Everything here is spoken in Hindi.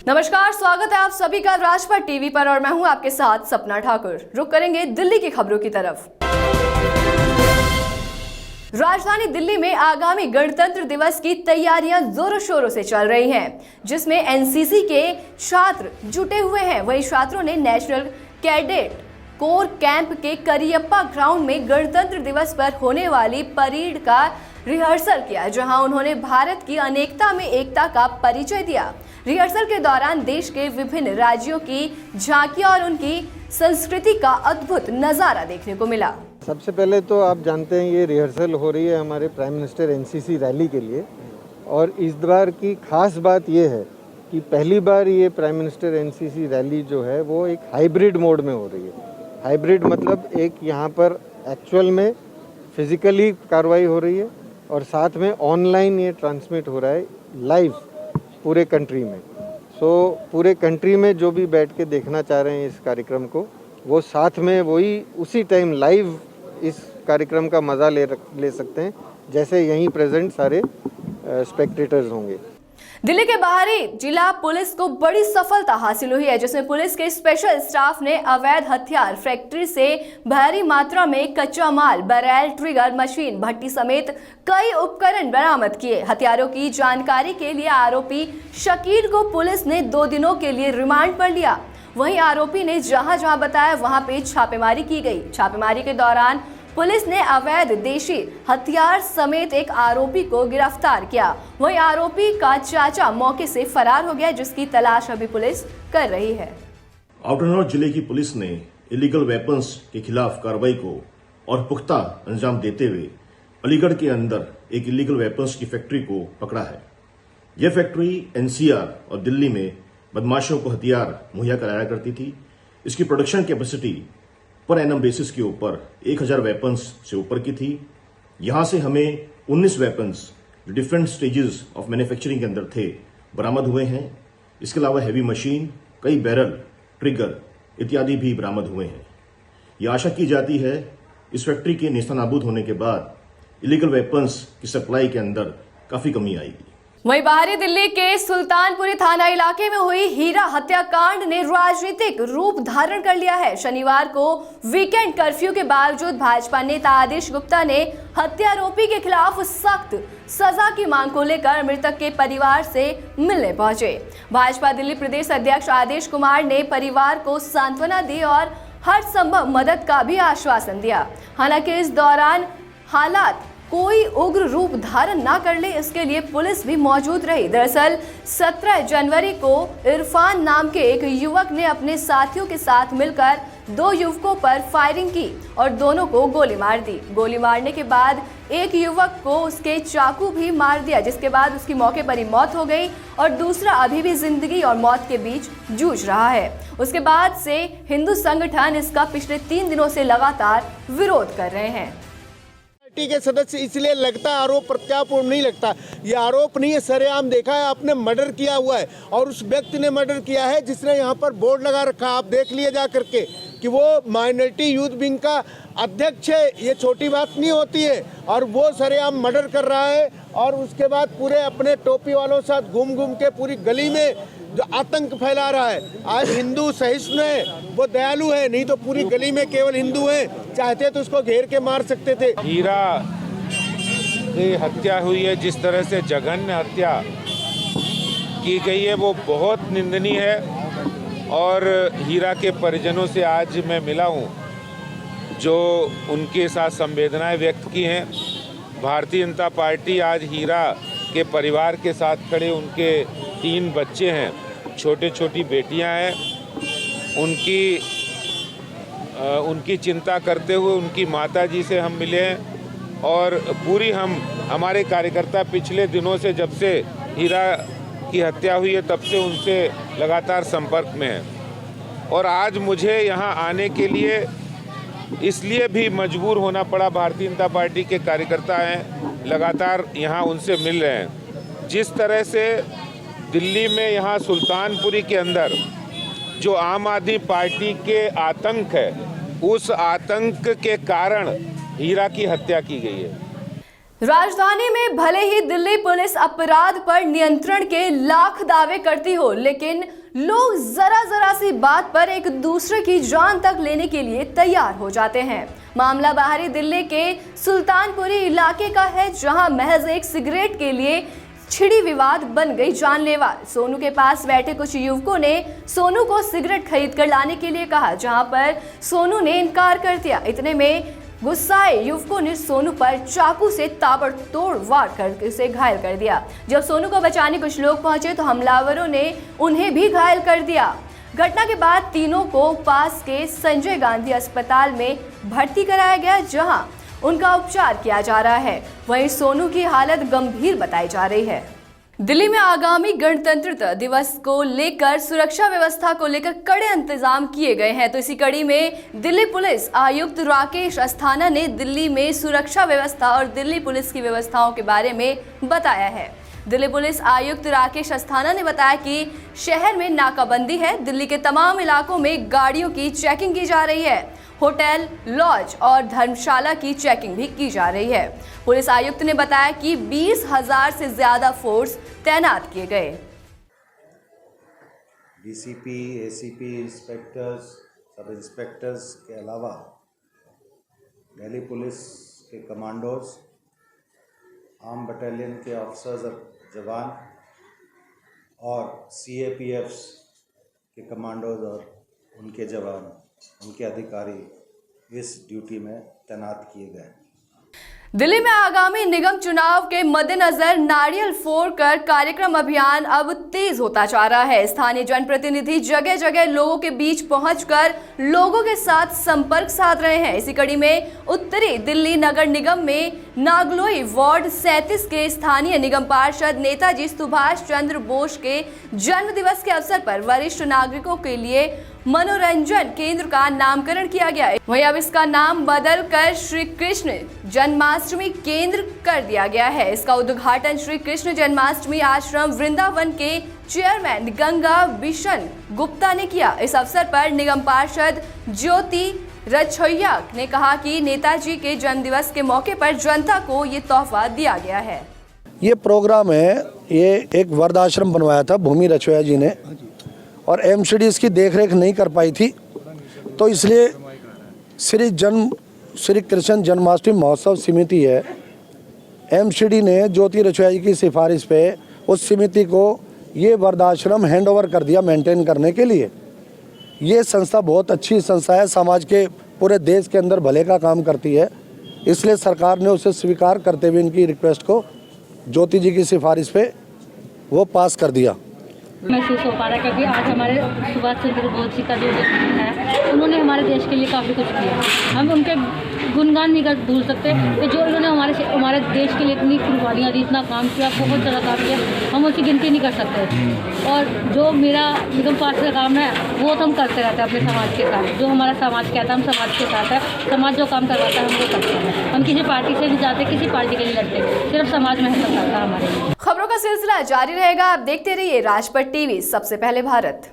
नमस्कार, स्वागत है आप सभी का राजपथ टीवी पर और मैं हूं आपके साथ सपना ठाकुर। रुक करेंगे दिल्ली की खबरों की तरफ। राजधानी दिल्ली में आगामी गणतंत्र दिवस की तैयारियां जोरों शोरों से चल रही हैं, जिसमें एनसीसी के छात्र जुटे हुए हैं। वहीं छात्रों ने नेशनल कैडेट कोर कैंप के करियप्पा ग्राउंड में गणतंत्र दिवस पर होने वाली परेड का रिहर्सल किया, जहां उन्होंने भारत की अनेकता में एकता का परिचय दिया। रिहर्सल के दौरान देश के विभिन्न राज्यों की झांकियां और उनकी संस्कृति का अद्भुत नजारा देखने को मिला। सबसे पहले तो आप जानते हैं ये रिहर्सल हो रही है हमारे प्राइम मिनिस्टर एनसीसी रैली के लिए, और इस बार की खास बात ये है कि पहली बार ये प्राइम मिनिस्टर एनसीसी रैली जो है वो एक हाइब्रिड मोड में हो रही है। हाइब्रिड मतलब एक यहाँ पर एक्चुअल में फिजिकली कार्रवाई हो रही है और साथ में ऑनलाइन ये ट्रांसमिट हो रहा है लाइव पूरे कंट्री में। पूरे कंट्री में जो भी बैठ के देखना चाह रहे हैं इस कार्यक्रम को, वो साथ में वही उसी टाइम लाइव इस कार्यक्रम का मज़ा ले सकते हैं, जैसे यहीं प्रेजेंट सारे स्पेक्टेटर्स होंगे। दिल्ली के बाहरी जिला पुलिस को बड़ी सफलता हासिल हुई है, जिसमें पुलिस के स्पेशल स्टाफ ने अवैध हथियार फैक्ट्री से भारी मात्रा में कच्चा माल, बैरल, ट्रिगर मशीन, भट्टी समेत कई उपकरण बरामद किए। हथियारों की जानकारी के लिए आरोपी शकील को पुलिस ने 2 दिनों के लिए रिमांड पर लिया। वहीं आरोपी ने जहां जहां बताया वहां पे छापेमारी की गई। छापेमारी के दौरान पुलिस ने अवैध देशी हथियार समेत एक आरोपी को गिरफ्तार किया। वहीं आरोपी का चाचा मौके से फरार हो गया, जिसकी तलाश अभी पुलिस कर रही है। आउटर नॉर्थ जिले की पुलिस ने इलीगल वेपन्स के खिलाफ कार्रवाई को और पुख्ता अंजाम देते हुए अलीगढ़ के अंदर एक इलीगल वेपन्स की फैक्ट्री को पकड़ा है। यह फैक्ट्री एनसीआर और दिल्ली में बदमाशों को हथियार मुहैया कराया करती थी। इसकी production capacity per annum basis के ऊपर 1000 वेपन्स से ऊपर की थी। यहां से हमें 19 वेपन्स जो डिफरेंट स्टेजेस ऑफ मैन्युफैक्चरिंग के अंदर थे बरामद हुए हैं। इसके अलावा हैवी मशीन, कई बैरल, ट्रिगर इत्यादि भी बरामद हुए हैं। यह आशा की जाती है इस फैक्ट्री के नेस्तनाबूद होने के बाद इलीगल वेपन्स की सप्लाई के अंदर काफी कमी आएगी। वहीं बाहरी दिल्ली के सुल्तानपुरी थाना इलाके में हुई हीरा हत्याकांड ने राजनीतिक रूप धारण कर लिया है। शनिवार को वीकेंड कर्फ्यू के बावजूद भाजपा नेता आदेश गुप्ता ने हत्यारोपी के खिलाफ सख्त सजा की मांग को लेकर मृतक के परिवार से मिलने पहुंचे। भाजपा दिल्ली प्रदेश अध्यक्ष आदेश कुमार ने परिवार को सांत्वना दी और हर संभव मदद का भी आश्वासन दिया। हालांकि इस दौरान हालात कोई उग्र रूप धारण ना कर ले, इसके लिए पुलिस भी मौजूद रही। दरअसल 17 जनवरी को इरफान नाम के एक युवक ने अपने साथियों के साथ मिलकर 2 युवकों पर फायरिंग की और दोनों को गोली मार दी। गोली मारने के बाद एक युवक को उसके चाकू भी मार दिया, जिसके बाद उसकी मौके पर ही मौत हो गई और दूसरा अभी भी जिंदगी और मौत के बीच जूझ रहा है। उसके बाद से हिंदू संगठन इसका पिछले 3 दिनों से लगातार विरोध कर रहे हैं। पार्टी के सदस्य इसलिए लगता आरोप प्रत्यारोप नहीं लगता, ये आरोप नहीं है, सरेआम देखा है आपने, मर्डर किया हुआ है और उस व्यक्ति ने मर्डर किया है जिसने यहाँ पर बोर्ड लगा रखा, आप देख लिए जा करके कि वो माइनॉरिटी यूथ विंग का अध्यक्ष है। ये छोटी बात नहीं होती है और वो सरेआम मर्डर कर रहा है और उसके बाद पूरे अपने टोपी वालों के साथ घूम घूम के पूरी गली में जो आतंक फैला रहा है। आज हिंदू सहिष्णु है, वो दयालु है, नहीं तो पूरी गली में केवल हिंदू है, चाहते तो उसको घेर के मार सकते थे। हीरा की हत्या हुई है, जिस तरह से जघन्य हत्या की गई है वो बहुत निंदनीय है। और हीरा के परिजनों से आज मैं मिला हूँ जो उनके साथ संवेदनाएं व्यक्त की हैं। भारतीय जनता पार्टी आज हीरा के परिवार के साथ खड़े, उनके 3 बच्चे हैं, छोटे छोटी बेटियां हैं, उनकी चिंता करते हुए उनकी माताजी से हम मिले हैं और पूरी हमारे कार्यकर्ता पिछले दिनों से, जब से हीरा की हत्या हुई है तब से उनसे लगातार संपर्क में हैं। और आज मुझे यहाँ आने के लिए इसलिए भी मजबूर होना पड़ा, भारतीय जनता पार्टी के कार्यकर्ता हैं, लगातार यहाँ उनसे मिल रहे हैं। जिस तरह से दिल्ली में यहाँ सुल्तानपुरी के अंदर जो आम आदमी पार्टी के आतंक है, उस आतंक के कारण हीरा की हत्या की गई है। राजधानी में भले ही दिल्ली पुलिस अपराध पर नियंत्रण के लाख दावे करती हो, लेकिन लोग जरा सी बात पर एक दूसरे की जान तक लेने के लिए तैयार हो जाते हैं। मामला बाहरी दिल्ली के सुल्तानपुरी इलाके का है, जहां महज एक सिगरेट के लिए छिड़ी विवाद बन गई जानलेवा। सोनू के पास बैठे कुछ युवकों ने सोनू को सिगरेट खरीद कर लाने के लिए कहा, जहां पर सोनू ने इनकार कर दिया। इतने में गुस्साए युवकों ने सोनू पर चाकू से ताबड़तोड़ वार करके उसे घायल कर दिया। जब सोनू को बचाने कुछ लोग पहुंचे तो हमलावरों ने उन्हें भी घायल कर दिया। घटना के बाद तीनों को पास के संजय गांधी अस्पताल में भर्ती कराया गया, जहां उनका उपचार किया जा रहा है। वहीं सोनू की हालत गंभीर बताई जा रही है। दिल्ली में आगामी गणतंत्र दिवस को लेकर सुरक्षा व्यवस्था को लेकर कड़े इंतजाम किए गए हैं। तो इसी कड़ी में दिल्ली पुलिस आयुक्त राकेश अस्थाना ने दिल्ली में सुरक्षा व्यवस्था और दिल्ली पुलिस की व्यवस्थाओं के बारे में बताया है। दिल्ली पुलिस आयुक्त राकेश अस्थाना ने बताया कि शहर में नाकाबंदी है। दिल्ली के तमाम इलाकों में गाड़ियों की चेकिंग की जा रही है। होटल, लॉज और धर्मशाला की चेकिंग भी की जा रही है। पुलिस आयुक्त ने बताया कि 20,000 से ज्यादा फोर्स तैनात किए गए। डीसीपी, एसीपी, इंस्पेक्टर्स, सब इंस्पेक्टर्स के अलावा दिल्ली पुलिस के कमांडोज, आर्म बटालियन के ऑफिसर्स और जवान और सीएपीएफ्स के कमांडोज और उनके जवान, उनके अधिकारी इस ड्यूटी में तैनात किए गए। दिल्ली में आगामी निगम चुनाव के मद्देनजर नारियल फोड़कर कार्यक्रम अभियान अब तेज होता जा रहा है। स्थानीय जनप्रतिनिधि जगह जगह लोगों के बीच पहुंचकर लोगों के साथ संपर्क साध रहे हैं। इसी कड़ी में उत्तरी दिल्ली नगर निगम में नागलोई वार्ड 37 के स्थानीय निगम पार्षद नेताजी सुभाष चंद्र बोस के जन्म दिवस के अवसर पर वरिष्ठ नागरिकों के लिए मनोरंजन केंद्र का नामकरण किया गया है। वहीं अब इसका नाम बदलकर श्री कृष्ण जन्माष्टमी केंद्र कर दिया गया है। इसका उद्घाटन श्री कृष्ण जन्माष्टमी आश्रम वृंदावन के चेयरमैन गंगा बिशन गुप्ता ने किया। इस अवसर पर निगम पार्षद ज्योति रछोइया ने कहा कि नेताजी के जन्मदिवस के मौके पर जनता को ये तोहफा दिया गया है। ये प्रोग्राम है, ये एक वृद्धाश्रम बनवाया था भूमि रछोइया जी ने, और एमसीडी इसकी देखरेख नहीं कर पाई थी, तो इसलिए श्री कृष्ण जन्माष्टमी महोत्सव समिति है, एमसीडी ने ज्योति रछोइया जी की सिफारिश पे उस समिति को ये वृद्धाश्रम हैंडओवर कर दिया मेंटेन करने के लिए। ये संस्था बहुत अच्छी संस्था है, समाज के पूरे देश के अंदर भले का काम करती है, इसलिए सरकार ने उसे स्वीकार करते हुए इनकी रिक्वेस्ट को ज्योति जी की सिफारिश पे वो पास कर दिया। महसूस हो पा रहा है क्योंकि आज हमारे सुभाष चंद्र बोस जी का जो है, उन्होंने हमारे देश के लिए काफ़ी कुछ किया। हम उनके गुणगान नहीं भूल सकते कि जो उन्होंने हमारे देश के लिए इतनी कुर्बानियाँ दी, इतना काम किया, बहुत ज़्यादा काम किया, हम उसकी गिनती नहीं कर सकते। और जो मेरा निगम पार्षद का काम है वो तो हम करते रहते हैं अपने समाज के साथ। जो हमारा समाज कहता है हम समाज के साथ है, समाज जो काम करवाता है हम वो करते हैं। हम किसी पार्टी से नहीं जाते, किसी पार्टी के लिए लड़ते, सिर्फ समाज मेहनत करता है हमारे। खबरों का सिलसिला जारी रहेगा। आप देखते रहिए राजपट टीवी, सबसे पहले भारत।